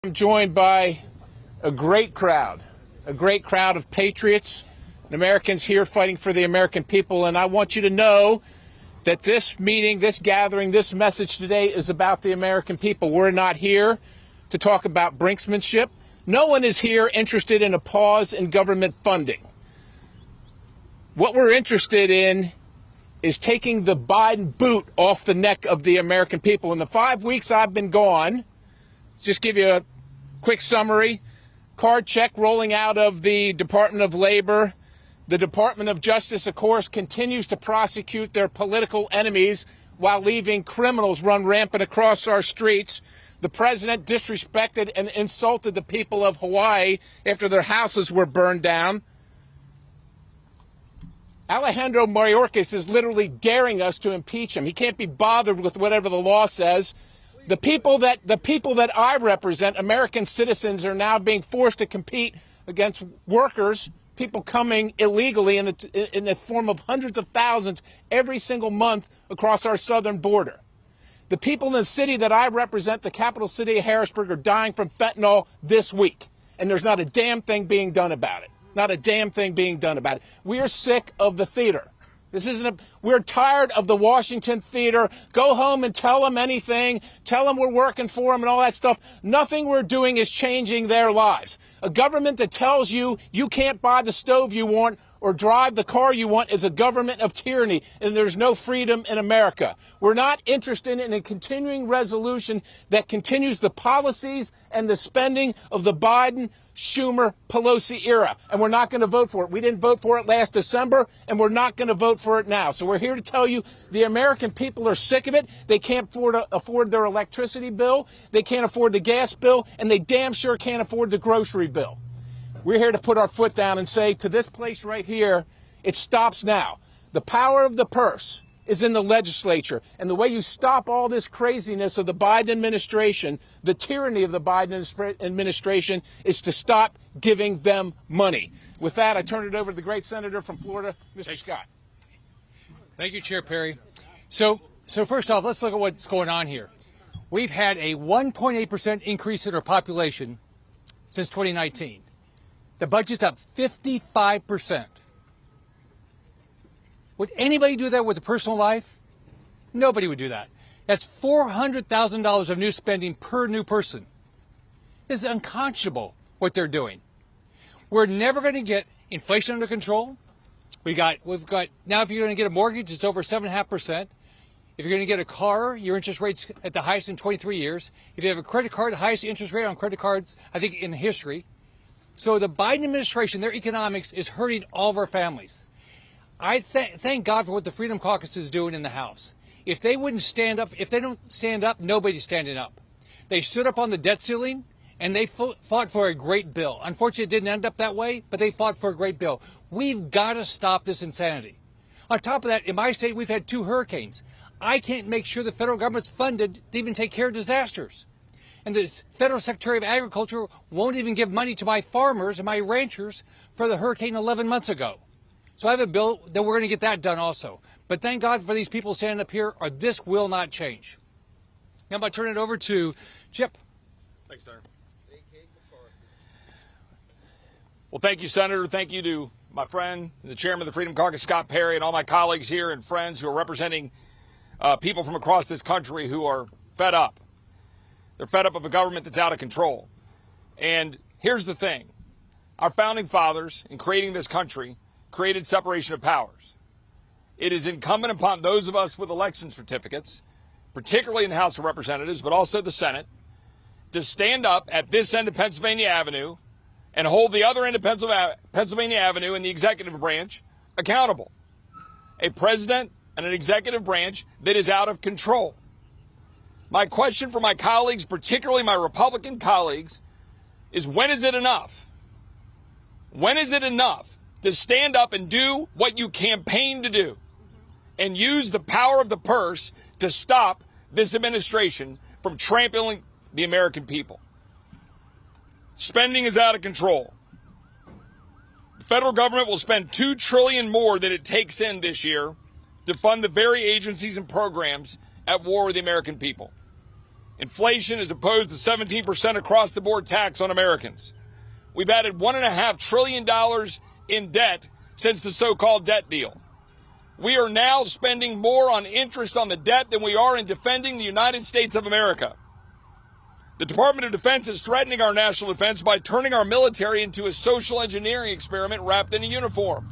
I'm joined by a great crowd of patriots and Americans here fighting for the American people. And I want you to know that this meeting, this gathering, this message today is about the American people. We're not here to talk about brinksmanship. No one is here interested in a pause in government funding. What we're interested in is taking the Biden boot off the neck of the American people. In the 5 weeks I've been gone, just give you a quick summary. Card check rolling out of the Department of Labor. The Department of Justice, of course, continues to prosecute their political enemies while leaving criminals run rampant across our streets. The president disrespected and insulted the people of Hawaii after their houses were burned down. Alejandro Mayorkas is literally daring us to impeach him. He can't be bothered with whatever the law says. The people that I represent, American citizens, are now being forced to compete against workers, people coming illegally in the form of hundreds of thousands every single month across our southern border. The people in the city that I represent, the capital city of Harrisburg, are dying from fentanyl this week, and there's not a damn thing being done about it. Not a damn thing being done about it. We are sick of the theater. We're tired of the Washington theater. Go home and tell them anything. Tell them we're working for them and all that stuff. Nothing we're doing is changing their lives. A government that tells you you can't buy the stove you want or drive the car you want is a government of tyranny, and there's no freedom in America. We're not interested in a continuing resolution that continues the policies and the spending of the Biden, Schumer, Pelosi era, and we're not going to vote for it. We didn't vote for it last December, and we're not going to vote for it now. So we're here to tell you the American people are sick of it. They can't afford their electricity bill. They can't afford the gas bill, and they damn sure can't afford the grocery bill. We're here to put our foot down and say to this place right here, it stops now. The power of the purse is in the legislature. And the way you stop all this craziness of the Biden administration, the tyranny of the Biden administration, is to stop giving them money. With that, I turn it over to the great senator from Florida, Mr. Scott. Thank you, Chair Perry. So first off, let's look at what's going on here. We've had a 1.8% increase in our population since 2019. The budget's up 55%. Would anybody do that with a personal life? Nobody would do that. That's $400,000 of new spending per new person. This is unconscionable what they're doing. We're never going to get inflation under control. We've got now if you're going to get a mortgage, it's over 7.5%. If you're going to get a car, your interest rate's at the highest in 23 years. If you have a credit card, the highest interest rate on credit cards, I think, in history. So the Biden administration, their economics is hurting all of our families. I thank God for what the Freedom Caucus is doing in the House. If they wouldn't stand up, if they don't stand up, nobody's standing up. They stood up on the debt ceiling, and they fought for a great bill. Unfortunately, it didn't end up that way, but they fought for a great bill. We've got to stop this insanity. On top of that, in my state, we've had 2 hurricanes. I can't make sure the federal government's funded to even take care of disasters. And the Federal Secretary of Agriculture won't even give money to my farmers and my ranchers for the hurricane 11 months ago. So I have a bill that we're going to get that done also. But thank God for these people standing up here, or this will not change. Now I'm going to turn it over to Chip. Thanks, Senator. Well, thank you, Senator. Thank you to my friend, the chairman of the Freedom Caucus, Scott Perry, and all my colleagues here and friends who are representing people from across this country who are fed up. They're fed up of a government that's out of control. And here's the thing. Our founding fathers, in creating this country, created separation of powers. It is incumbent upon those of us with election certificates, particularly in the House of Representatives, but also the Senate, to stand up at this end of Pennsylvania Avenue and hold the other end of Pennsylvania Avenue in the executive branch accountable. A president and an executive branch that is out of control. My question for my colleagues, particularly my Republican colleagues, is when is it enough? When is it enough to stand up and do what you campaigned to do and use the power of the purse to stop this administration from trampling the American people? Spending is out of control. The federal government will spend $2 trillion more than it takes in this year to fund the very agencies and programs at war with the American people. Inflation is opposed to 17% across-the-board tax on Americans. We've added $1.5 trillion in debt since the so-called debt deal. We are now spending more on interest on the debt than we are in defending the United States of America. The Department of Defense is threatening our national defense by turning our military into a social engineering experiment wrapped in a uniform.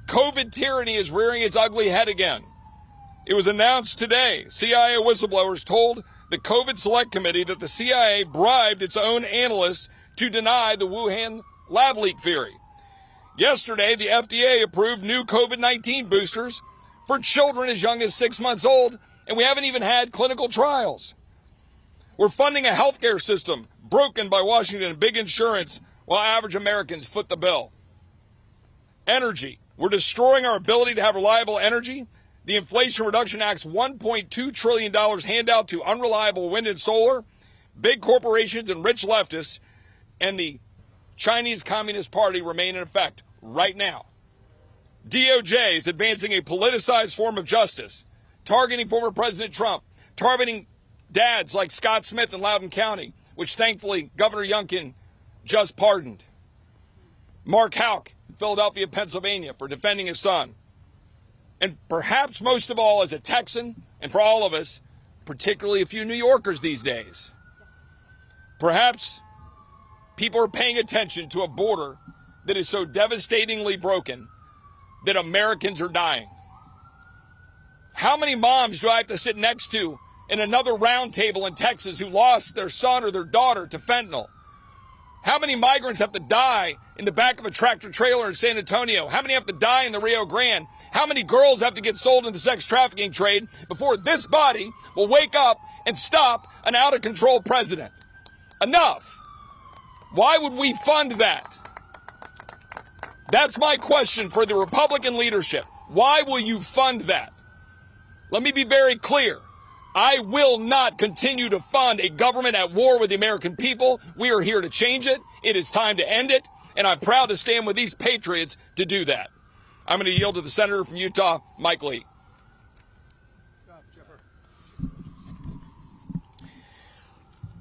COVID tyranny is rearing its ugly head again. It was announced today, CIA whistleblowers told the COVID Select Committee that the CIA bribed its own analysts to deny the Wuhan lab leak theory. Yesterday, the FDA approved new COVID-19 boosters for children as young as 6 months old, and we haven't even had clinical trials. We're funding a healthcare system broken by Washington and big insurance while average Americans foot the bill. Energy. We're destroying our ability to have reliable energy. The Inflation Reduction Act's $1.2 trillion handout to unreliable wind and solar, big corporations and rich leftists, and the Chinese Communist Party remain in effect right now. DOJ is advancing a politicized form of justice, targeting former President Trump, targeting dads like Scott Smith in Loudoun County, which thankfully Governor Youngkin just pardoned. Mark Houck in Philadelphia, Pennsylvania, for defending his son. And perhaps most of all, as a Texan, and for all of us, particularly a few New Yorkers these days, perhaps people are paying attention to a border that is so devastatingly broken that Americans are dying. How many moms do I have to sit next to in another round table in Texas who lost their son or their daughter to fentanyl? How many migrants have to die in the back of a tractor trailer in San Antonio? How many have to die in the Rio Grande? How many girls have to get sold in the sex trafficking trade before this body will wake up and stop an out-of-control president? Enough. Why would we fund that? That's my question for the Republican leadership. Why will you fund that? Let me be very clear. I will not continue to fund a government at war with the American people. We are here to change it. It is time to end it. And I'm proud to stand with these patriots to do that. I'm going to yield to the senator from Utah, Mike Lee.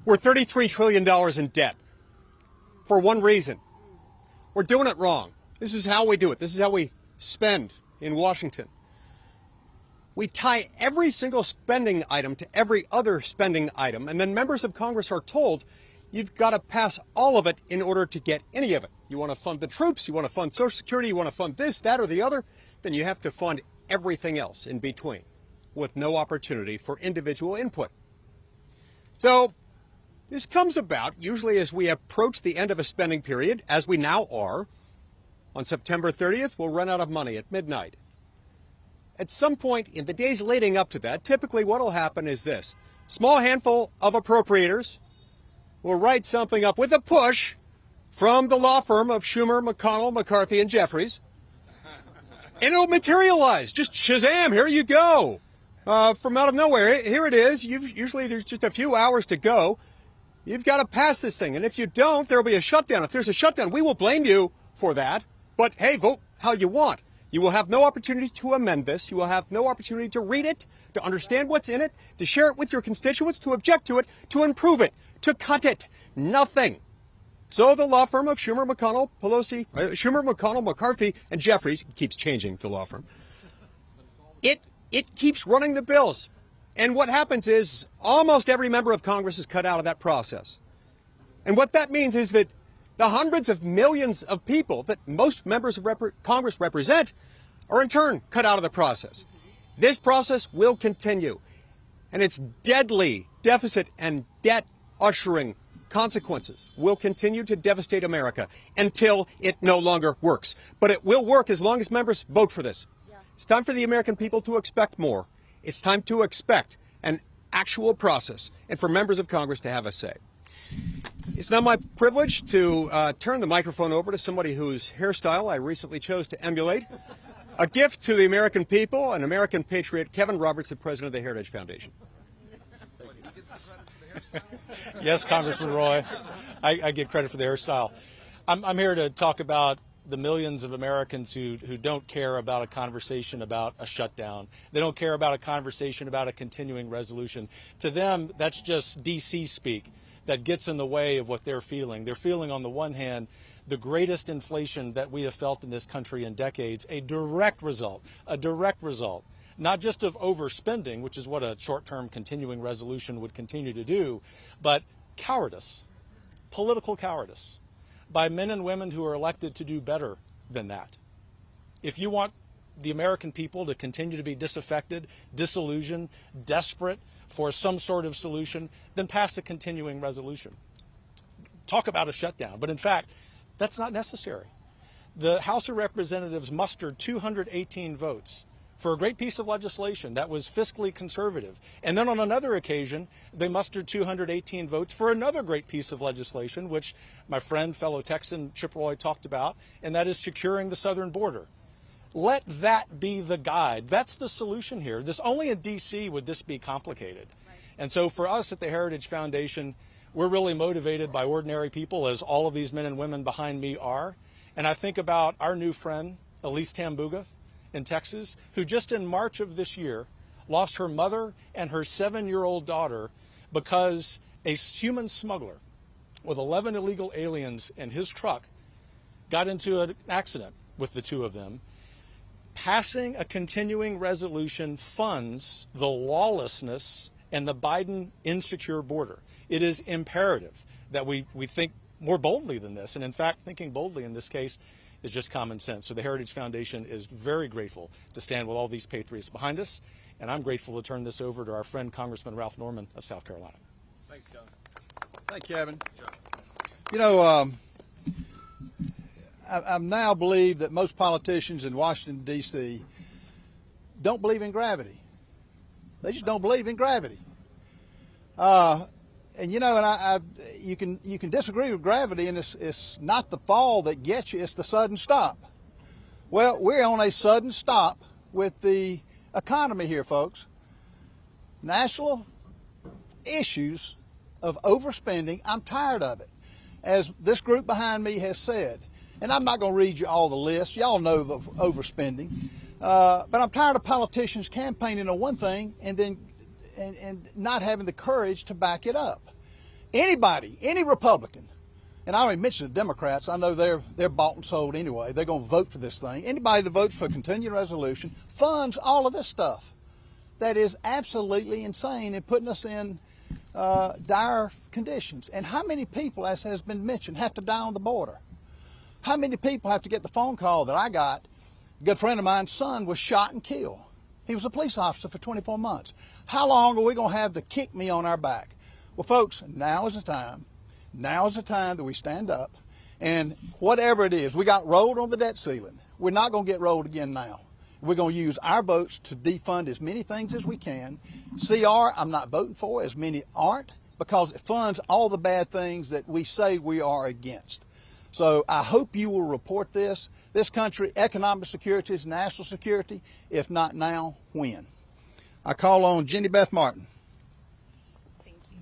We're $33 trillion in debt for one reason. We're doing it wrong. This is how we do it. This is how we spend in Washington. We tie every single spending item to every other spending item, and then members of Congress are told you've got to pass all of it in order to get any of it. You want to fund the troops, you want to fund Social Security, you want to fund this, that, or the other, then you have to fund everything else in between with no opportunity for individual input. So this comes about usually as we approach the end of a spending period, as we now are. On September 30th, we'll run out of money at midnight. At some point in the days leading up to that, typically what will happen is this. Small handful of appropriators will write something up with a push from the law firm of Schumer, McConnell, McCarthy, and Jeffries. And it'll materialize. Just shazam, here you go. From out of nowhere, here it is. Usually there's just a few hours to go. You've got to pass this thing. And if you don't, there'll be a shutdown. If there's a shutdown, we will blame you for that. But hey, vote how you want. You will have no opportunity to amend this. You will have no opportunity to read it, to understand what's in it, to share it with your constituents, to object to it, to improve it, to cut it. Nothing. So the law firm of Schumer, McConnell, McCarthy, and Jeffries keeps changing the law firm. It keeps running the bills. And what happens is almost every member of Congress is cut out of that process. And what that means is that the hundreds of millions of people that most members of Congress represent are in turn cut out of the process. This process will continue, and its deadly deficit and debt ushering consequences will continue to devastate America until it no longer works. But it will work as long as members vote for this. It's time for the American people to expect more. It's time to expect an actual process and for members of Congress to have a say. It's now my privilege to turn the microphone over to somebody whose hairstyle I recently chose to emulate. A gift to the American people, an American patriot, Kevin Roberts, the president of the Heritage Foundation. Yes, Congressman Roy, I get credit for the hairstyle. I'm here to talk about the millions of Americans who don't care about a conversation about a shutdown. They don't care about a conversation about a continuing resolution. To them, that's just D.C. speak that gets in the way of what they're feeling. They're feeling, on the one hand, the greatest inflation that we have felt in this country in decades, a direct result, not just of overspending, which is what a short-term continuing resolution would continue to do, but cowardice, political cowardice, by men and women who are elected to do better than that. If you want the American people to continue to be disaffected, disillusioned, desperate for some sort of solution, then pass a continuing resolution. Talk about a shutdown. But in fact, that's not necessary. The House of Representatives mustered 218 votes for a great piece of legislation that was fiscally conservative. And then on another occasion, they mustered 218 votes for another great piece of legislation, which my friend, fellow Texan Chip Roy talked about, and that is securing the southern border. Let that be the guide. That's the solution here. Only in D.C. would this be complicated. Right. And so for us at the Heritage Foundation, we're really motivated by ordinary people, as all of these men and women behind me are. And I think about our new friend, Elise Tambuga, in Texas, who just in March of this year lost her mother and her 7-year-old daughter because a human smuggler with 11 illegal aliens in his truck got into an accident with the two of them. Passing a continuing resolution funds the lawlessness and the Biden insecure border. It is imperative that we think more boldly than this. And in fact, thinking boldly in this case is just common sense. So the Heritage Foundation is very grateful to stand with all these patriots behind us. And I'm grateful to turn this over to our friend, Congressman Ralph Norman of South Carolina. Thanks, Kevin. Thank you, Kevin. You know, I now believe that most politicians in Washington, D.C. don't believe in gravity. They just don't believe in gravity. And you know, and you can disagree with gravity, and it's not the fall that gets you; it's the sudden stop. Well, we're on a sudden stop with the economy here, folks. National issues of overspending. I'm tired of it, as this group behind me has said. And I'm not going to read you all the lists. Y'all know the overspending. But I'm tired of politicians campaigning on one thing and then and not having the courage to back it up. Anybody, any Republican, and I don't even mention the Democrats. I know they're bought and sold anyway. They're going to vote for this thing. Anybody that votes for a continuing resolution funds all of this stuff. That is absolutely insane and putting us in dire conditions. And how many people, as has been mentioned, have to die on the border? How many people have to get the phone call that I got? A good friend of mine's son was shot and killed. He was a police officer for 24 months. How long are we going to have the kick me on our back? Well, folks, now is the time. Now is the time that we stand up. And whatever it is, we got rolled on the debt ceiling. We're not going to get rolled again now. We're going to use our votes to defund as many things as we can. CR, I'm not voting for, as many aren't, because it funds all the bad things that we say we are against. So I hope you will report this. This country, economic security is national security. If not now, when? I call on Jenny Beth Martin. Thank you.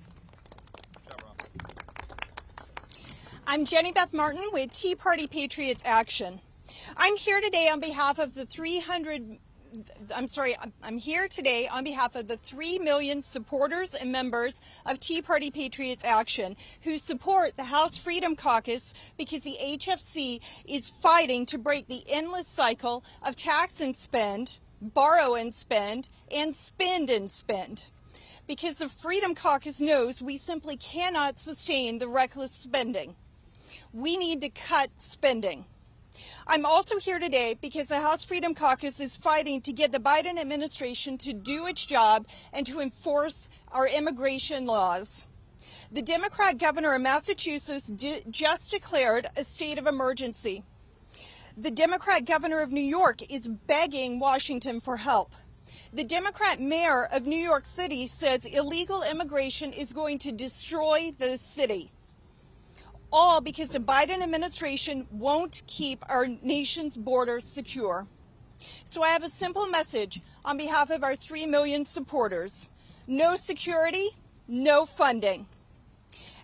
I'm Jenny Beth Martin with Tea Party Patriots Action. I'm here today on behalf of the 3 million supporters and members of Tea Party Patriots Action who support the House Freedom Caucus because the HFC is fighting to break the endless cycle of tax and spend, borrow and spend, and spend and spend. Because the Freedom Caucus knows we simply cannot sustain the reckless spending. We need to cut spending. I'm also here today because the House Freedom Caucus is fighting to get the Biden administration to do its job and to enforce our immigration laws. The Democrat governor of Massachusetts just declared a state of emergency. The Democrat governor of New York is begging Washington for help. The Democrat mayor of New York City says illegal immigration is going to destroy the city. All because the Biden administration won't keep our nation's borders secure. So I have a simple message on behalf of our 3 million supporters. No security, no funding.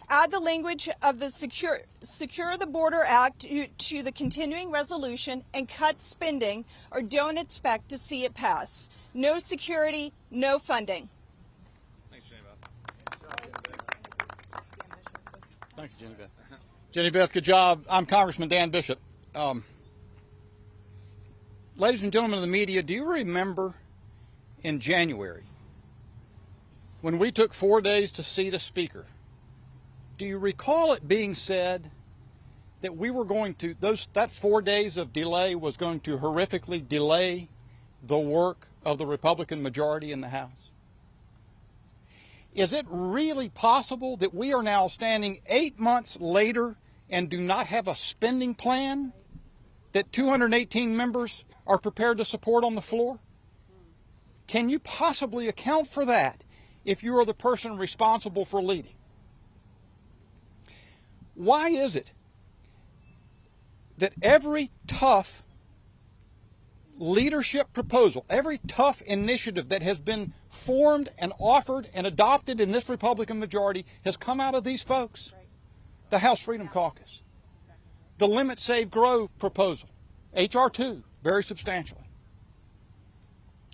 Add the language of the Secure the Border Act to the continuing resolution and cut spending, or don't expect to see it pass. No security, no funding. Thanks, Jenny Beth. Thank you, Jenny Beth. Jenny Beth, good job. I'm Congressman Dan Bishop. Ladies and gentlemen of the media, do you remember in January when we took 4 days to seat a speaker? Do you recall it being said that we were going to, that 4 days of delay was going to horrifically delay the work of the Republican majority in the House? Is it really possible that we are now standing 8 months later and do not have a spending plan that 218 members are prepared to support on the floor? Can you possibly account for that if you are the person responsible for leading? Why is it that every tough leadership proposal, every tough initiative that has been formed and offered and adopted in this Republican majority has come out of these folks? The House Freedom Caucus, the Limit, Save, Grow proposal, H.R. 2, very substantially.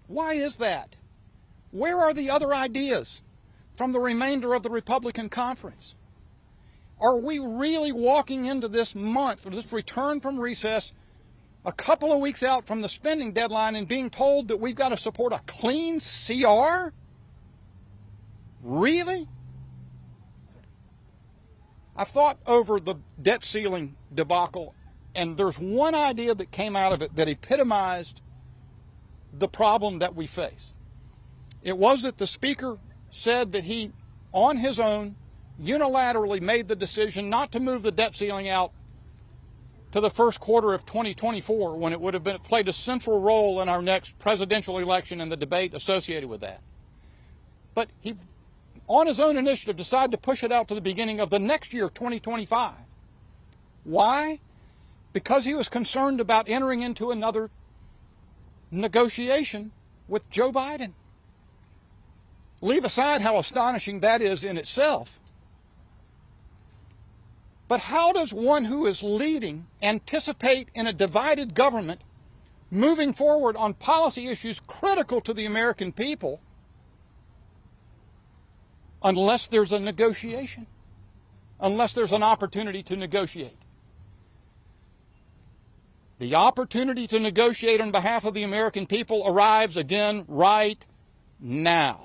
Why is that? Where are the other ideas from the remainder of the Republican conference? Are we really walking into this month, or this return from recess, a couple of weeks out from the spending deadline and being told that we've got to support a clean CR? Really? I've thought over the debt ceiling debacle, and there's one idea that came out of it that epitomized the problem that we face. It was that the Speaker said that he, on his own, unilaterally made the decision not to move the debt ceiling out to the first quarter of 2024, when it would have played a central role in our next presidential election and the debate associated with that. But he, on his own initiative, decided to push it out to the beginning of the next year, 2025. Why? Because he was concerned about entering into another negotiation with Joe Biden. Leave aside how astonishing that is in itself. But how does one who is leading anticipate in a divided government moving forward on policy issues critical to the American people unless there's a negotiation, unless there's an opportunity to negotiate? The opportunity to negotiate on behalf of the American people arrives again right now.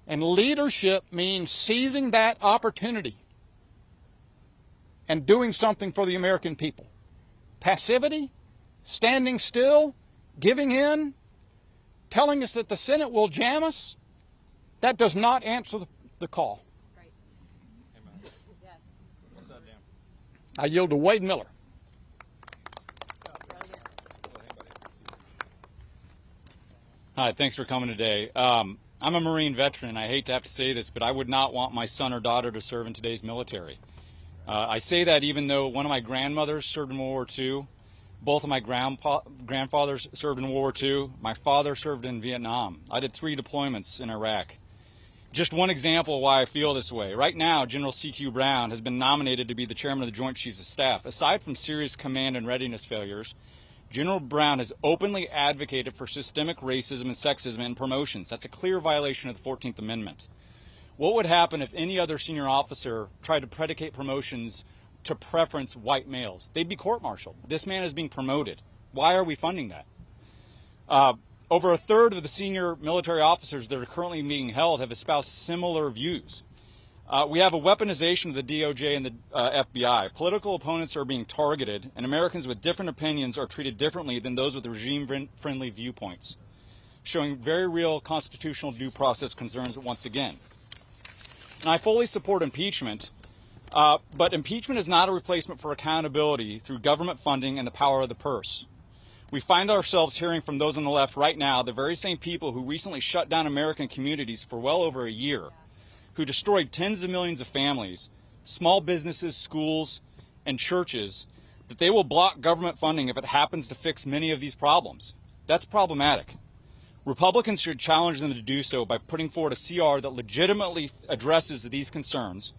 And leadership means seizing that opportunity and doing something for the American people. Passivity, standing still, giving in, telling us that the Senate will jam us, that does not answer the call. Right. Amen. Yes. What's that, Dan? I yield to Wade Miller. Hi, thanks for coming today. I'm a Marine veteran. I hate to have to say this, but I would not want my son or daughter to serve in today's military. I say that even though one of my grandmothers served in World War II, both of my grandfathers served in World War II, my father served in Vietnam. I did 3 deployments in Iraq. Just one example of why I feel this way. Right now, General C.Q. Brown has been nominated to be the chairman of the Joint Chiefs of Staff. Aside from serious command and readiness failures, General Brown has openly advocated for systemic racism and sexism in promotions. That's a clear violation of the 14th Amendment. What would happen if any other senior officer tried to predicate promotions to preference white males? They'd be court-martialed. This man is being promoted. Why are we funding that? Over a third of the senior military officers that are currently being held have espoused similar views. We have a weaponization of the DOJ and the FBI. Political opponents are being targeted, and Americans with different opinions are treated differently than those with regime-friendly viewpoints, showing very real constitutional due process concerns once again. And I fully support impeachment, but impeachment is not a replacement for accountability through government funding and the power of the purse. We find ourselves hearing from those on the left right now, the very same people who recently shut down American communities for well over a year, who destroyed tens of millions of families, small businesses, schools, and churches, that they will block government funding if it happens to fix many of these problems. That's problematic. Republicans should challenge them to do so by putting forward a CR that legitimately addresses these concerns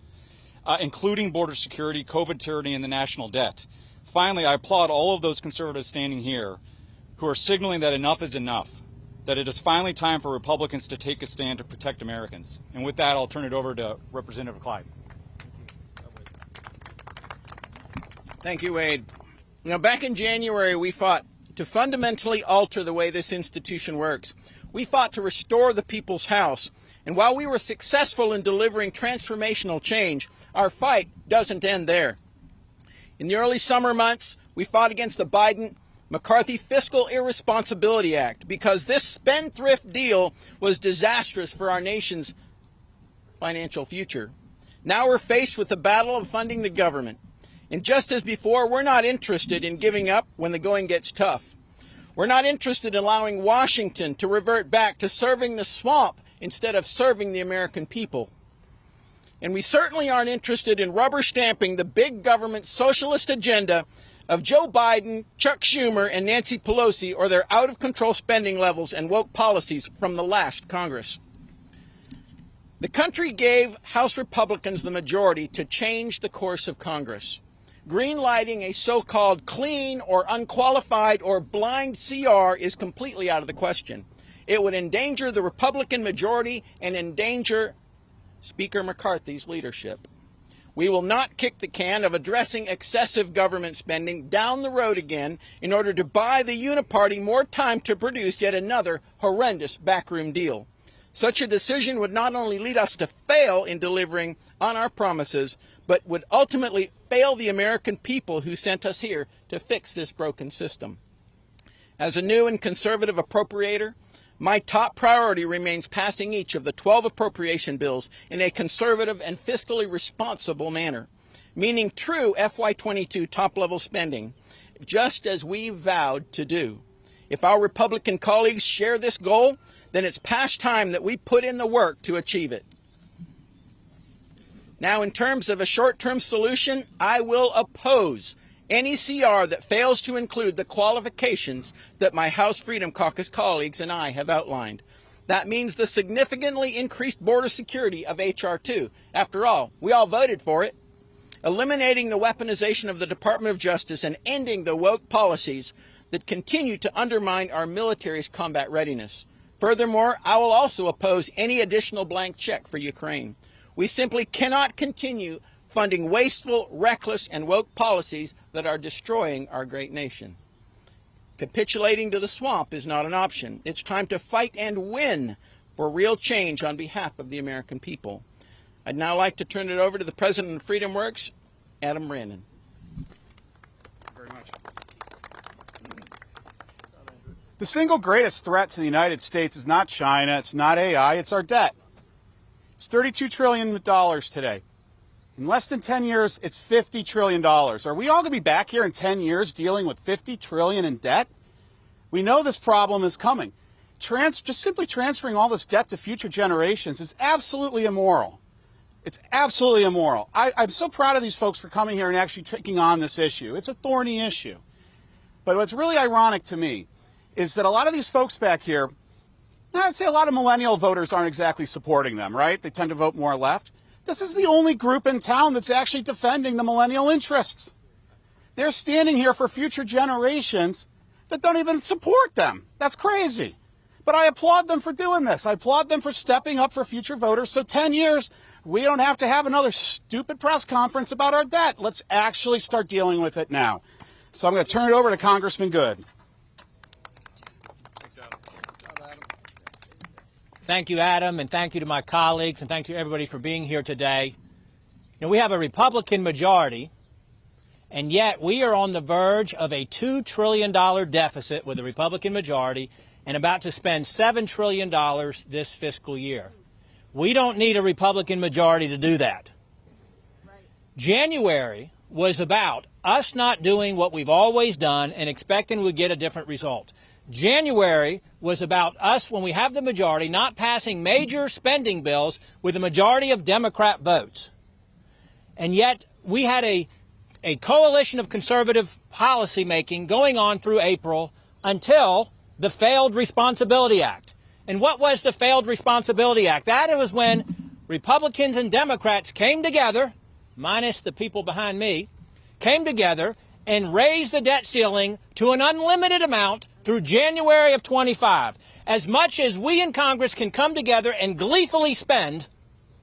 including border security, COVID tyranny, and the national debt. Finally, I applaud all of those conservatives standing here who are signaling that enough is enough, that it is finally time for Republicans to take a stand to protect Americans. And with that, I'll turn it over to Representative Clyde. Thank you, Wade. You know, back in January, we fought to fundamentally alter the way this institution works. We fought to restore the people's house. And while we were successful in delivering transformational change, our fight doesn't end there. In the early summer months, we fought against the Biden-McCarthy Fiscal Irresponsibility Act because this spendthrift deal was disastrous for our nation's financial future. Now we're faced with the battle of funding the government. And just as before, we're not interested in giving up when the going gets tough. We're not interested in allowing Washington to revert back to serving the swamp instead of serving the American people. And we certainly aren't interested in rubber stamping the big government socialist agenda of Joe Biden, Chuck Schumer, and Nancy Pelosi or their out-of-control spending levels and woke policies from the last Congress. The country gave House Republicans the majority to change the course of Congress. Greenlighting a so-called clean or unqualified or blind CR is completely out of the question. It would endanger the Republican majority and endanger Speaker McCarthy's leadership. We will not kick the can of addressing excessive government spending down the road again in order to buy the uniparty more time to produce yet another horrendous backroom deal. Such a decision would not only lead us to fail in delivering on our promises, but would ultimately fail the American people who sent us here to fix this broken system. As a new and conservative appropriator, my top priority remains passing each of the 12 appropriation bills in a conservative and fiscally responsible manner, meaning true FY22 top-level spending, just as we vowed to do. If our Republican colleagues share this goal, then it's past time that we put in the work to achieve it. Now, in terms of a short-term solution, I will oppose any CR that fails to include the qualifications that my House Freedom Caucus colleagues and I have outlined. That means the significantly increased border security of H.R. 2. After all, we all voted for it. Eliminating the weaponization of the Department of Justice and ending the woke policies that continue to undermine our military's combat readiness. Furthermore, I will also oppose any additional blank check for Ukraine. We simply cannot continue funding wasteful, reckless, and woke policies that are destroying our great nation. Capitulating to the swamp is not an option. It's time to fight and win for real change on behalf of the American people. I'd now like to turn it over to the President of Freedom Works, Adam Brandon. Very much. The single greatest threat to the United States is not China, it's not AI, it's our debt. It's $32 trillion today. In less than 10 years, it's $50 trillion. Are we all going to be back here in 10 years dealing with $50 trillion in debt? We know this problem is coming. Just simply transferring all this debt to future generations is absolutely immoral. It's absolutely immoral. I'm so proud of these folks for coming here and actually taking on this issue. It's a thorny issue. But what's really ironic to me is that a lot of these folks back here, I'd say a lot of millennial voters aren't exactly supporting them, right? They tend to vote more left. This is the only group in town that's actually defending the millennial interests. They're standing here for future generations that don't even support them. That's crazy. But I applaud them for doing this. I applaud them for stepping up for future voters. So 10 years, we don't have to have another stupid press conference about our debt. Let's actually start dealing with it now. So I'm going to turn it over to Congressman Good. Thank you, Adam, and thank you to my colleagues, and thank you, everybody, for being here today. You know, we have a Republican majority, and yet we are on the verge of a $2 trillion deficit with a Republican majority and about to spend $7 trillion this fiscal year. We don't need a Republican majority to do that. January was about us not doing what we've always done and expecting we'd get a different result. January was about us, when we have the majority, not passing major spending bills with a majority of Democrat votes. And yet we had a coalition of conservative policymaking going on through April until the failed Responsibility Act. And what was the failed Responsibility Act? That was when Republicans and Democrats came together minus the people behind me, came together and raised the debt ceiling to an unlimited amount through January of 25, as much as we in Congress can come together and gleefully spend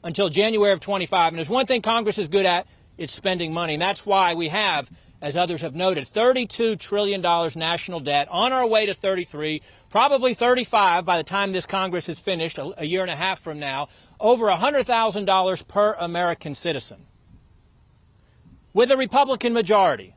until January of 25. And there's one thing Congress is good at, it's spending money. And that's why we have, as others have noted, $32 trillion national debt, on our way to 33, probably 35 by the time this Congress is finished, a year and a half from now, over $100,000 per American citizen. With a Republican majority,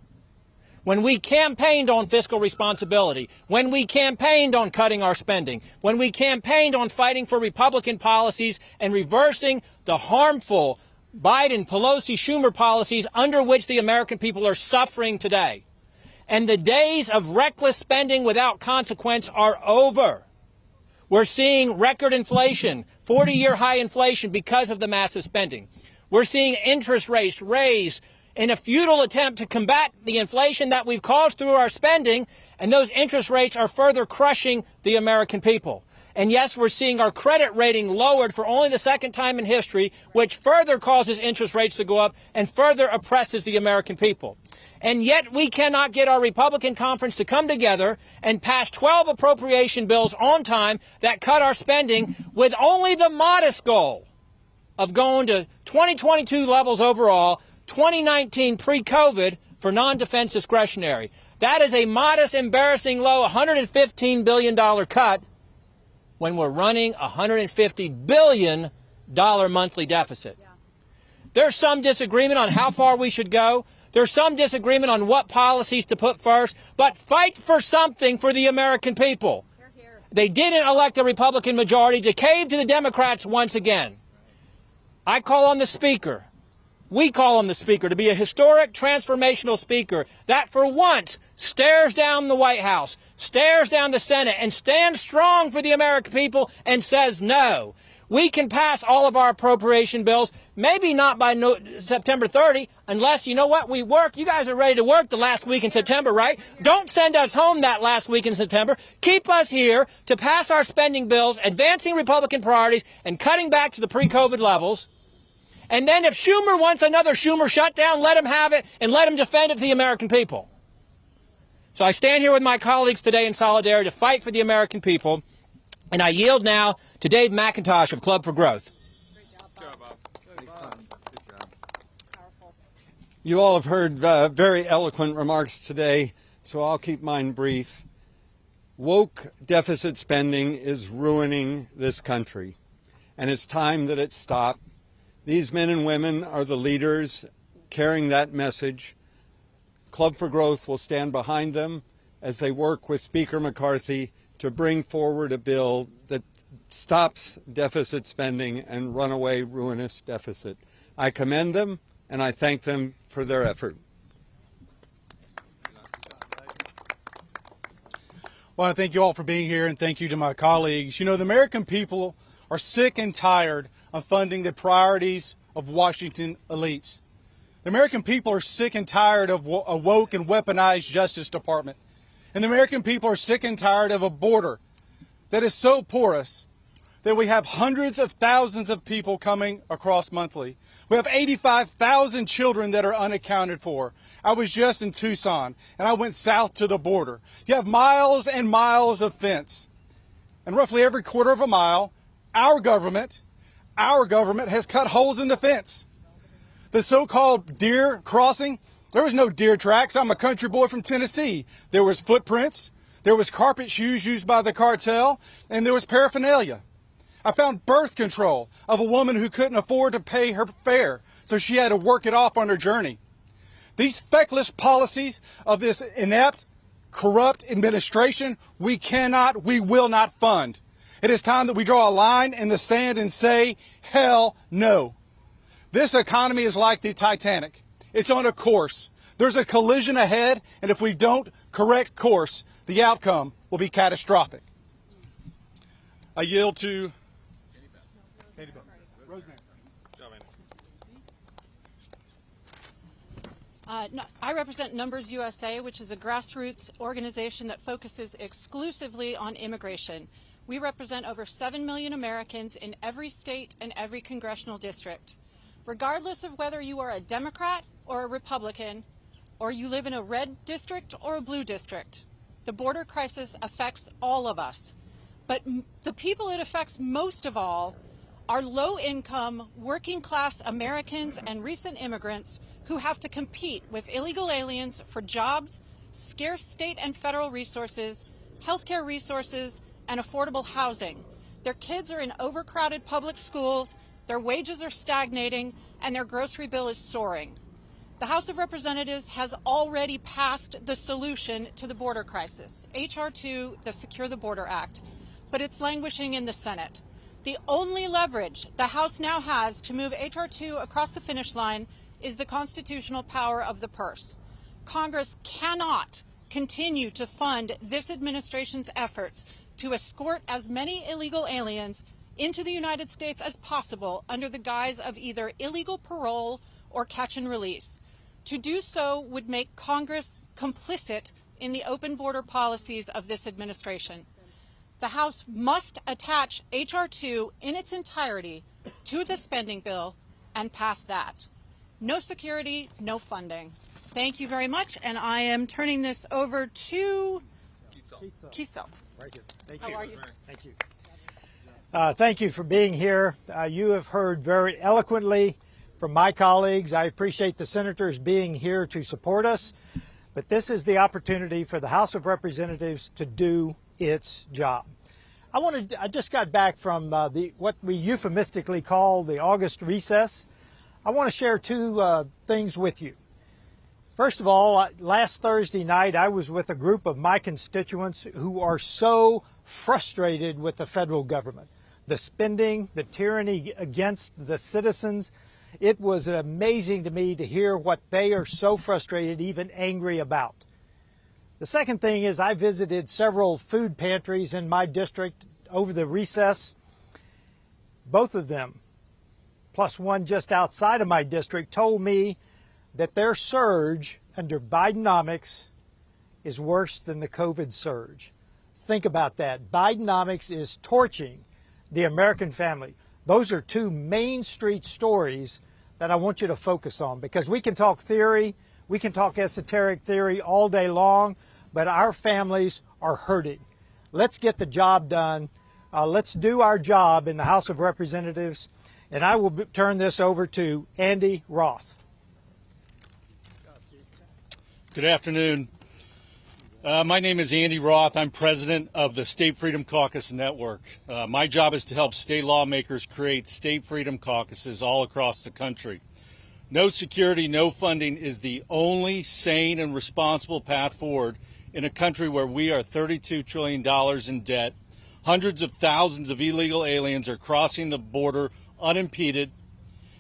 when we campaigned on fiscal responsibility, when we campaigned on cutting our spending, when we campaigned on fighting for Republican policies and reversing the harmful Biden, Pelosi, Schumer policies under which the American people are suffering today. And the days of reckless spending without consequence are over. We're seeing record inflation, 40-year high inflation because of the massive spending. We're seeing interest rates raised in a futile attempt to combat the inflation that we've caused through our spending, and those interest rates are further crushing the American people. And yes, we're seeing our credit rating lowered for only the second time in history, which further causes interest rates to go up and further oppresses the American people. And yet we cannot get our Republican conference to come together and pass 12 appropriation bills on time that cut our spending with only the modest goal of going to 2022 levels overall, 2019 pre-COVID for non-defense discretionary. That is a modest, embarrassing low $115 billion cut when we're running a $150 billion monthly deficit. There's some disagreement on how far we should go. There's some disagreement on what policies to put first, but fight for something for the American people. They didn't elect a Republican majority to cave to the Democrats once again. I call on the Speaker. We call on the Speaker to be a historic, transformational Speaker that for once stares down the White House, stares down the Senate, and stands strong for the American people and says no. We can pass all of our appropriation bills, maybe not by September 30, unless, you know what, we work. You guys are ready to work the last week in September, right? Don't send us home that last week in September. Keep us here to pass our spending bills, advancing Republican priorities, and cutting back to the pre-COVID levels. And then if Schumer wants another Schumer shutdown, let him have it and let him defend it to the American people. So I stand here with my colleagues today in solidarity to fight for the American people. And I yield now to Dave McIntosh of Club for Growth. You all have heard very eloquent remarks today, so I'll keep mine brief. Woke deficit spending is ruining this country, and it's time that it stop. These men and women are the leaders carrying that message. Club for Growth will stand behind them as they work with Speaker McCarthy to bring forward a bill that stops deficit spending and runaway ruinous deficit. I commend them and I thank them for their effort. Well, I thank you all for being here, and thank you to my colleagues. You know, the American people are sick and tired of funding the priorities of Washington elites. The American people are sick and tired of a woke and weaponized Justice Department. And the American people are sick and tired of a border that is so porous that we have hundreds of thousands of people coming across monthly. We have 85,000 children that are unaccounted for. I was just in Tucson, and I went south to the border. You have miles and miles of fence. And roughly every quarter of a mile, our government has cut holes in the fence. The so-called deer crossing, there was no deer tracks. I'm a country boy from Tennessee. There was footprints, there was carpet shoes used by the cartel, and there was paraphernalia. I found birth control of a woman who couldn't afford to pay her fare, so she had to work it off on her journey. These feckless policies of this inept, corrupt administration, we will not fund. It is time that we draw a line in the sand and say, hell no. This economy is like the Titanic. It's on a course. There's a collision ahead, and if we don't correct course, the outcome will be catastrophic. I yield to Katie Bell. Rosemary. I represent Numbers USA, which is a grassroots organization that focuses exclusively on immigration. We represent over 7 million Americans in every state and every congressional district. Regardless of whether you are a Democrat or a Republican, or you live in a red district or a blue district, the border crisis affects all of us. But the people it affects most of all are low-income, working-class Americans and recent immigrants who have to compete with illegal aliens for jobs, scarce state and federal resources, healthcare resources, and affordable housing. Their kids are in overcrowded public schools, their wages are stagnating, and their grocery bill is soaring. The House of Representatives has already passed the solution to the border crisis, H.R. 2, the Secure the Border Act, but it's languishing in the Senate. The only leverage the House now has to move H.R. 2 across the finish line is the constitutional power of the purse. Congress cannot continue to fund this administration's efforts to escort as many illegal aliens into the United States as possible under the guise of either illegal parole or catch and release. To do so would make Congress complicit in the open border policies of this administration. The House must attach H.R. 2 in its entirety to the spending bill and pass that. No security, no funding. Thank you very much, and I am turning this over to Kiesel. Right here. Thank How you. are you? Thank you. Thank you for being here. You have heard very eloquently from my colleagues. I appreciate the senators being here to support us, but this is the opportunity for the House of Representatives to do its job. I just got back from what we euphemistically call the August recess. I want to share two things with you. First of all, last Thursday night, I was with a group of my constituents who are so frustrated with the federal government. The spending, the tyranny against the citizens. It was amazing to me to hear what they are so frustrated, even angry about. The second thing is I visited several food pantries in my district over the recess. Both of them, plus one just outside of my district, told me that their surge under Bidenomics is worse than the COVID surge. Think about that. Bidenomics is torching the American family. Those are two Main Street stories that I want you to focus on, because we can talk theory, we can talk esoteric theory all day long, but our families are hurting. Let's get the job done. Let's do our job in the House of Representatives, and I will turn this over to Andy Roth. Good afternoon. My name is Andy Roth. I'm president of the State Freedom Caucus Network. My job is to help state lawmakers create state freedom caucuses all across the country. No security, no funding is the only sane and responsible path forward in a country where we are $32 trillion in debt. Hundreds of thousands of illegal aliens are crossing the border unimpeded,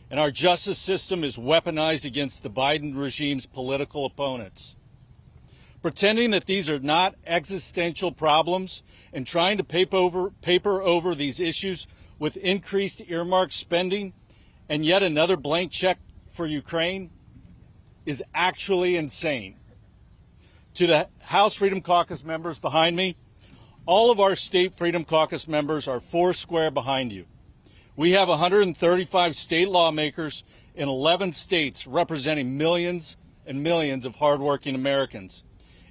and our justice system is weaponized against the Biden regime's political opponents. Pretending that these are not existential problems and trying to paper over these issues with increased earmarked spending and yet another blank check for Ukraine is actually insane. To the House Freedom Caucus members behind me, all of our State Freedom Caucus members are foursquare behind you. We have 135 state lawmakers in 11 states representing millions and millions of hardworking Americans.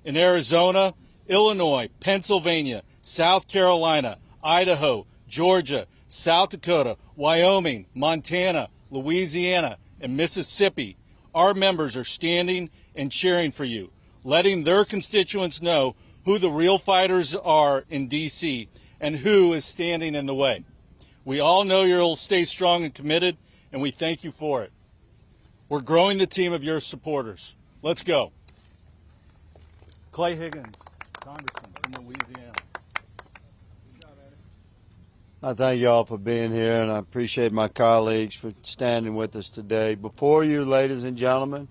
In Arizona, Illinois, Pennsylvania, South Carolina, Idaho, Georgia, South Dakota, Wyoming, Montana, Louisiana, and Mississippi, our members are standing and cheering for you, letting their constituents know who the real fighters are in D.C. and who is standing in the way. We all know you'll stay strong and committed, and we thank you for it. We're growing the team of your supporters. Let's go. Clay Higgins, Congressman from Louisiana. I thank you all for being here, and I appreciate my colleagues for standing with us today. Before you, ladies and gentlemen,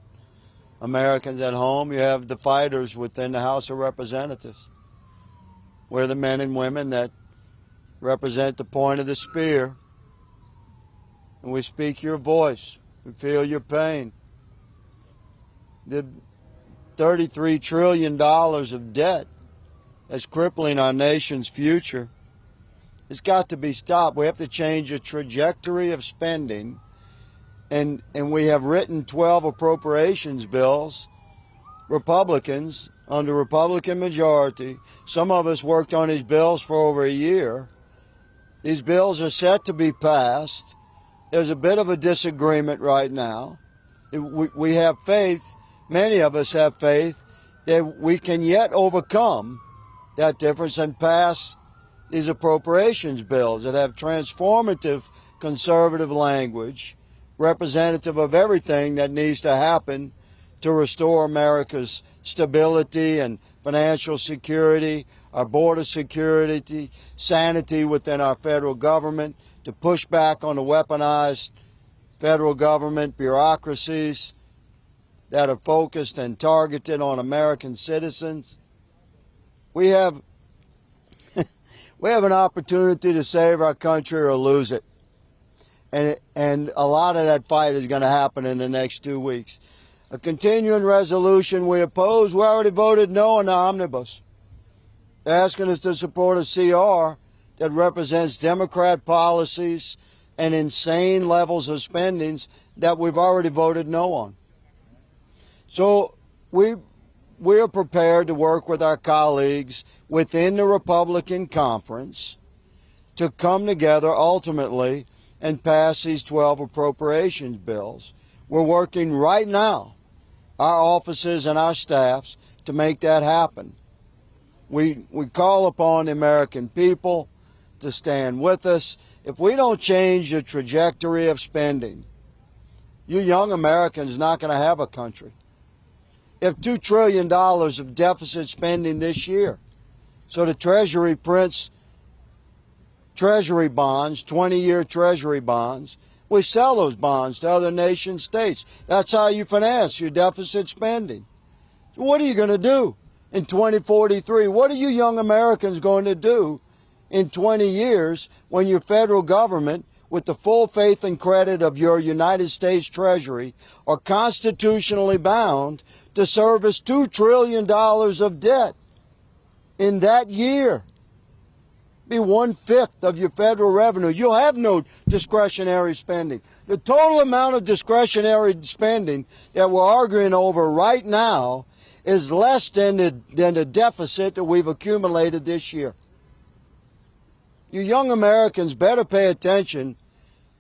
Americans at home, you have the fighters within the House of Representatives. We're the men and women that represent the point of the spear, and we speak your voice. We feel your pain. The $33 trillion of debt that's crippling our nation's future has got to be stopped. We have to change the trajectory of spending and we have written 12 appropriations bills, Republicans, under Republican majority. Some of us worked on these bills for over a year. These bills are set to be passed. There's a bit of a disagreement right now. We have faith, many of us have faith, that we can yet overcome that difference and pass these appropriations bills that have transformative conservative language, representative of everything that needs to happen to restore America's stability and financial security, our border security, sanity within our federal government, to push back on the weaponized federal government bureaucracies that are focused and targeted on American citizens. We have an opportunity to save our country or lose it. And a lot of that fight is going to happen in the next 2 weeks. A continuing resolution we oppose. We already voted no on the omnibus. They're asking us to support a CR that represents Democrat policies and insane levels of spendings that we've already voted no on. So we are prepared to work with our colleagues within the Republican conference to come together ultimately and pass these 12 appropriations bills. We're working right now, our offices and our staffs, to make that happen. We call upon the American people to stand with us. If we don't change the trajectory of spending, you young Americans are not going to have a country. If $2 trillion of deficit spending this year, so the Treasury prints Treasury bonds, 20-year Treasury bonds. We sell those bonds to other nation states. That's how you finance your deficit spending. So what are you going to do in 2043? What are you young Americans going to do in 20 years when your federal government, with the full faith and credit of your United States Treasury, are constitutionally bound to service $2 trillion of debt in that year? Be 1/5 of your federal revenue. You'll have no discretionary spending. The total amount of discretionary spending that we're arguing over right now is less than the deficit that we've accumulated this year. You young Americans better pay attention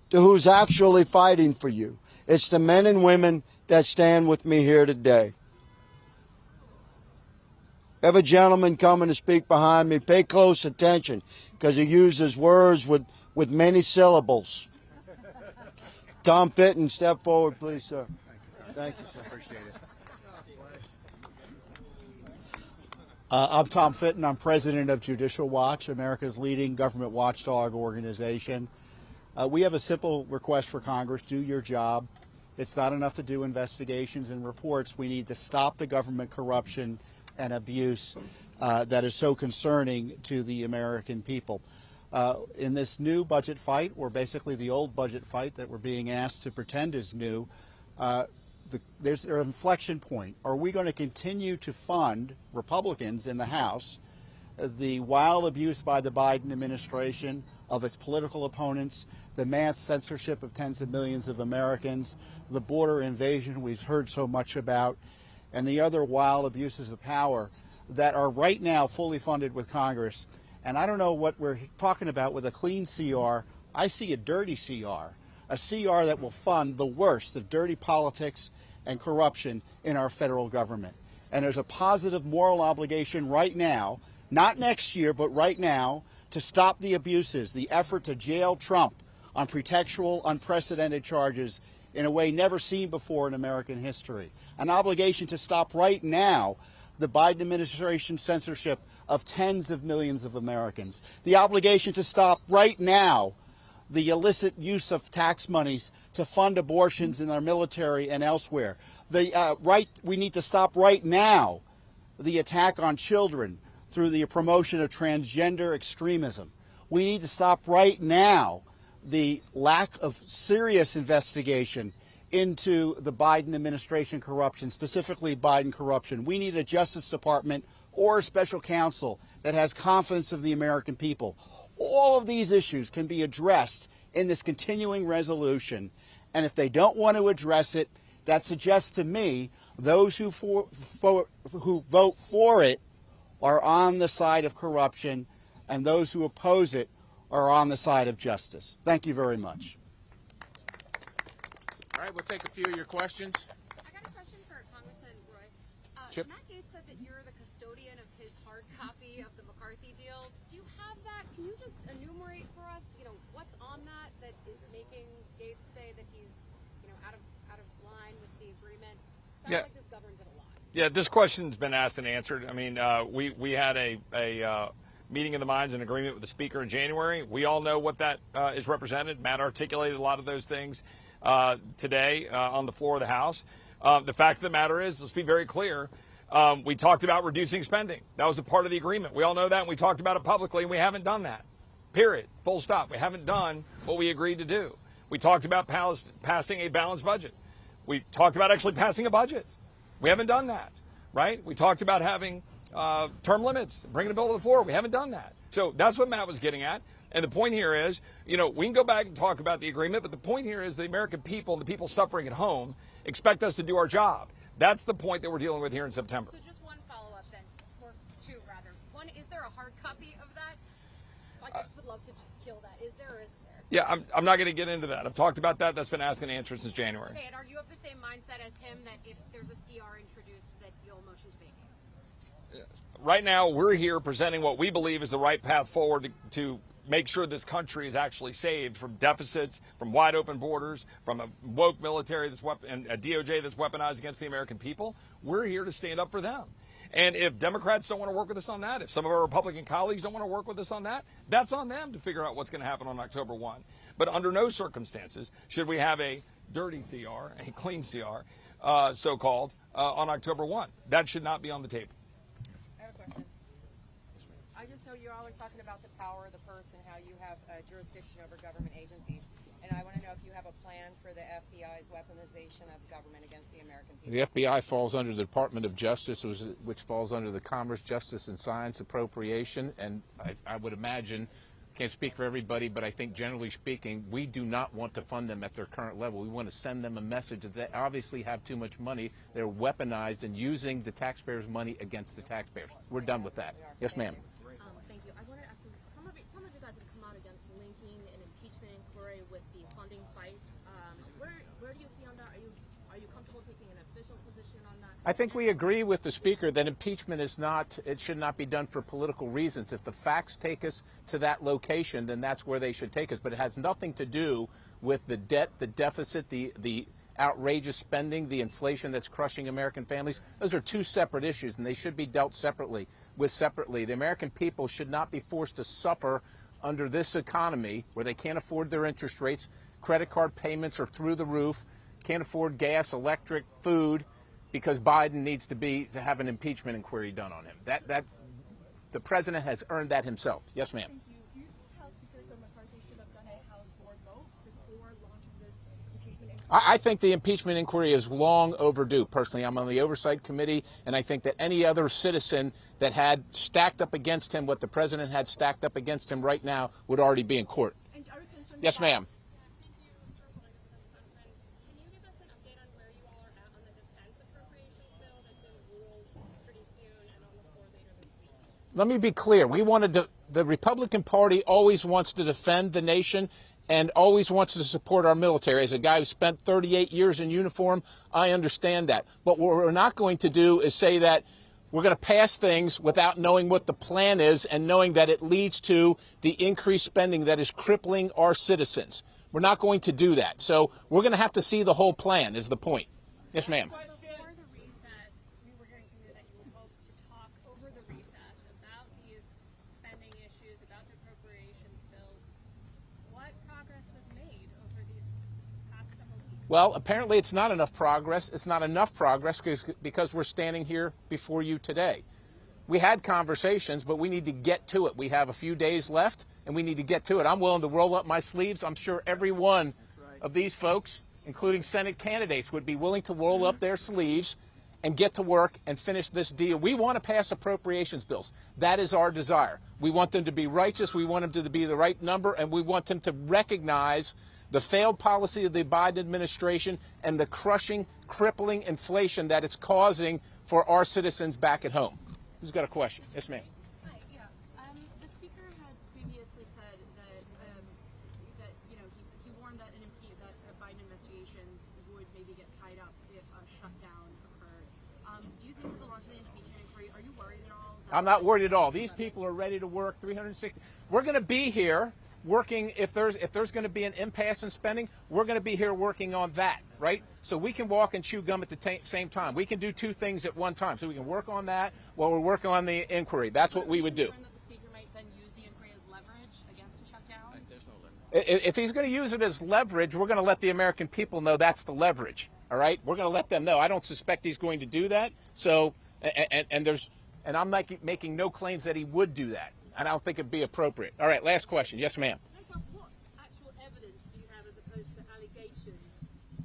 to who's actually fighting for you. It's the men and women that stand with me here today. Have a gentleman coming to speak behind me. Pay close attention, because he uses words with many syllables. Tom Fitton, step forward, please, sir. Thank you, sir. Appreciate it. I'm Tom Fitton. I'm president of Judicial Watch, America's leading government watchdog organization. We have a simple request for Congress: do your job. It's not enough to do investigations and reports. We need to stop the government corruption and abuse that is so concerning to the American people. In this new budget fight, or basically the old budget fight that we're being asked to pretend is new, there's an inflection point. Are we going to continue to fund Republicans in the House the wild abuse by the Biden administration of its political opponents, the mass censorship of tens of millions of Americans, the border invasion we've heard so much about, and the other wild abuses of power that are right now fully funded with Congress? And I don't know what we're talking about with a clean CR. I see a dirty CR, a CR that will fund the worst of dirty politics and corruption in our federal government. And there's a positive moral obligation right now, not next year, but right now, to stop the abuses, the effort to jail Trump on pretextual, unprecedented charges in a way never seen before in American history. An obligation to stop right now the Biden administration's censorship of tens of millions of Americans. The obligation to stop right now the illicit use of tax monies to fund abortions in our military and elsewhere. We need to stop right now the attack on children through the promotion of transgender extremism. We need to stop right now the lack of serious investigation into the Biden administration corruption, specifically Biden corruption. We need a Justice Department or a special counsel that has confidence of the American people. All of these issues can be addressed in this continuing resolution, And if they don't want to address it, that suggests to me those who vote for it are on the side of corruption, and those who oppose it are on the side of justice. Thank you very much. All right, we'll take a few of your questions. I got a question for Congressman Roy. Chip. Matt Gaetz said that you're the custodian of his hard copy of the McCarthy deal. Do you have that? Can you just enumerate for us, what's on that is making Gaetz say that he's, out of line with the agreement? Sounds like this governs it a lot. Yeah, this question's been asked and answered. I mean, we had a meeting of the minds and agreement with the Speaker in January. We all know what that is represented. Matt articulated a lot of those things today on the floor of the House. The fact of the matter is, let's be very clear, we talked about reducing spending. That was a part of the agreement. We all know that, and we talked about it publicly, and we haven't done that. Period. Full stop. We haven't done what we agreed to do. We talked about passing a balanced budget. We talked about actually passing a budget. We haven't done that, right? We talked about having term limits, bringing a bill to the floor. We haven't done that. So that's what Matt was getting at. And the point here is, we can go back and talk about the agreement, but the point here is the American people and the people suffering at home expect us to do our job. That's the point that we're dealing with here in September. So just one follow-up then, or two rather. One, is there a hard copy of that? I just would love to just kill that. Is there or isn't there? Yeah, I'm not going to get into that. I've talked about that. That's been asked and answered since January. Okay, and are you of the same mindset as him that if there's a CR introduced that you'll motion to vacate? Right now, we're here presenting what we believe is the right path forward to make sure this country is actually saved from deficits, from wide open borders, from a woke military and a DOJ that's weaponized against the American people. We're here to stand up for them. And if Democrats don't want to work with us on that, if some of our Republican colleagues don't want to work with us on that, that's on them to figure out what's going to happen on October 1. But under no circumstances should we have a dirty CR, a clean CR, so-called, on October 1. That should not be on the table. I have a question. I just know you all are talking about the power of the purse and how you have jurisdiction over government agencies. And I want to know if you have a plan for the FBI's weaponization of government against the American people. The FBI falls under the Department of Justice, which falls under the Commerce, Justice, and Science Appropriation. And I would imagine, can't speak for everybody, but I think generally speaking, we do not want to fund them at their current level. We want to send them a message that they obviously have too much money. They're weaponized and using the taxpayers' money against the taxpayers. We're done with that. Yes, ma'am. Thank you. I want to ask you, some of you guys have come out against linking an impeachment inquiry with the funding fight. Where do you see on that? Are you comfortable taking an official position on that? I think we agree with the Speaker that impeachment it should not be done for political reasons. If the facts take us to that location, then that's where they should take us. But it has nothing to do with the debt, the deficit, the outrageous spending, the inflation that's crushing American families. Those are two separate issues, and they should be dealt separately. The American people should not be forced to suffer under this economy where they can't afford their interest rates, credit card payments are through the roof, can't afford gas, electric, food, because Biden needs to have an impeachment inquiry done on him. That's the president has earned that himself. Yes, ma'am. Thank you. Do you think House Speaker McCarthy should have done a House board vote before launching this impeachment inquiry? I think the impeachment inquiry is long overdue. Personally, I'm on the Oversight Committee, and I think that any other citizen that had stacked up against him what the president had stacked up against him right now would already be in court. Yes, ma'am. Let me be clear. The Republican Party always wants to defend the nation and always wants to support our military. As a guy who spent 38 years in uniform, I understand that. But what we're not going to do is say that we're going to pass things without knowing what the plan is and knowing that it leads to the increased spending that is crippling our citizens. We're not going to do that. So we're going to have to see the whole plan is the point. Yes, ma'am. Well, apparently it's not enough progress. It's not enough progress because we're standing here before you today. We had conversations, but we need to get to it. We have a few days left, and we need to get to it. I'm willing to roll up my sleeves. I'm sure every one of these folks, including Senate candidates, would be willing to roll up their sleeves and get to work and finish this deal. We want to pass appropriations bills. That is our desire. We want them to be righteous. We want them to be the right number, and we want them to recognize the failed policy of the Biden administration, and the crushing, crippling inflation that it's causing for our citizens back at home. Who's got a question? Yes, ma'am. Hi, yeah. The speaker had previously said that he warned that Biden investigations would maybe get tied up if a shutdown occurred. Do you think with the launch of the impeachment inquiry, are you worried at all? I'm not worried at all. These people are ready to work 360. We're going to be here working. If there's going to be an impasse in spending, we're going to be here working on that, right? So we can walk and chew gum at the same time. We can do two things at one time. So we can work on that while we're working on the inquiry. That's what we would do. That the speaker might then use the inquiry as leverage against a shutdown? There's no leverage. If he's going to use it as leverage, we're going to let the American people know that's the leverage. All right, we're going to let them know. I don't suspect he's going to do that. So, and I'm making no claims that he would do that. And I don't think it'd be appropriate. All right, last question. Yes, ma'am. What actual evidence do you have as opposed to allegations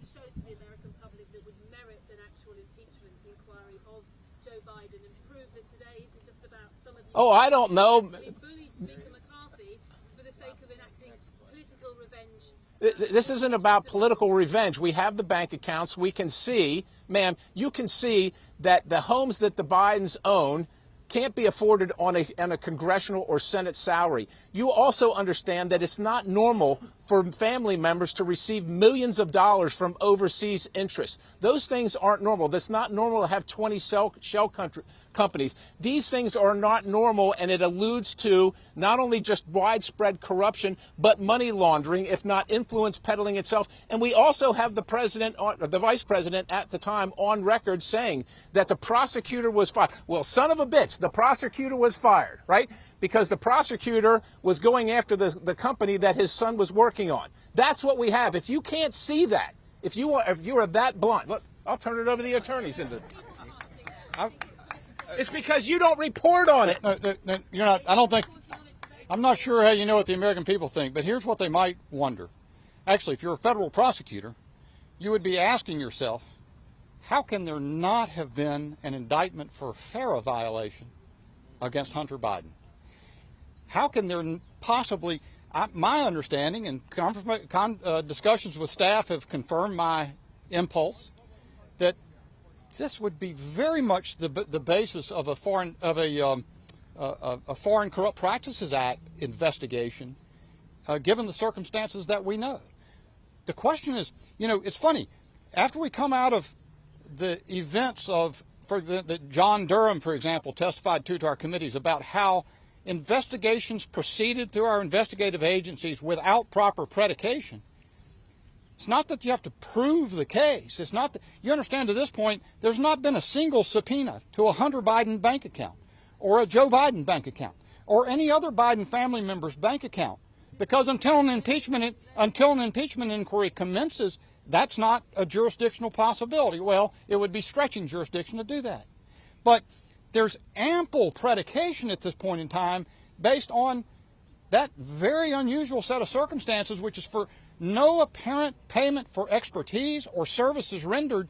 to show to the American public that would merit an actual impeachment inquiry of Joe Biden and prove that today isn't just about some of you I don't know. bullied Speaker McCarthy for the sake of enacting political revenge? This isn't about political revenge. We have the bank accounts. We can see, ma'am, you can see that the homes that the Bidens own can't be afforded on a congressional or Senate salary. You also understand that it's not normal for family members to receive millions of dollars from overseas interests. Those things aren't normal. That's not normal to have 20 shell companies. These things are not normal, and it alludes to not only just widespread corruption, but money laundering, if not influence peddling itself. And we also have the vice president at the time on record saying that the prosecutor was fired. Well, son of a bitch, the prosecutor was fired, right? Because the prosecutor was going after the company that his son was working on. That's what we have. If you can't see that, if you are that blunt, look, I'll turn it over to the attorneys. It's because you don't report on it. No, you're not. I don't think. I'm not sure how you know what the American people think, but here's what they might wonder. Actually, if you're a federal prosecutor, you would be asking yourself, how can there not have been an indictment for a FARA violation against Hunter Biden? How can there possibly, my understanding and discussions with staff have confirmed my impulse that this would be very much the basis of a Foreign Corrupt Practices Act investigation, given the circumstances that we know. The question is, it's funny, after we come out of the events that John Durham, for example, testified to our committees about how investigations proceeded through our investigative agencies without proper predication. It's not that you have to prove the case. It's not that, you understand, to this point, there's not been a single subpoena to a Hunter Biden bank account or a Joe Biden bank account or any other Biden family member's bank account, because until an impeachment inquiry commences, that's not a jurisdictional possibility. Well, it would be stretching jurisdiction to do that. But there's ample predication at this point in time based on that very unusual set of circumstances, which is for no apparent payment for expertise or services rendered.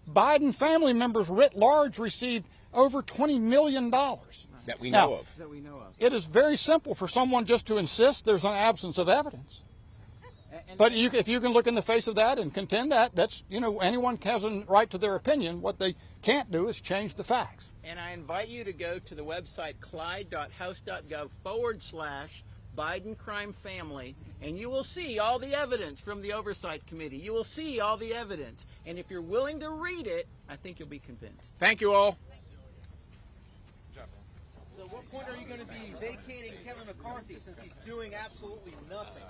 Biden family members writ large received over $20 million. That we know of. It is very simple for someone just to insist there's an absence of evidence. But if you can look in the face of that and contend that's, anyone has a right to their opinion. What they can't do is change the facts. And I invite you to go to the website clyde.house.gov/Biden crime family, and you will see all the evidence from the Oversight Committee. You will see all the evidence. And if you're willing to read it, I think you'll be convinced. Thank you all. So at what point are you going to be vacating Kevin McCarthy since he's doing absolutely nothing?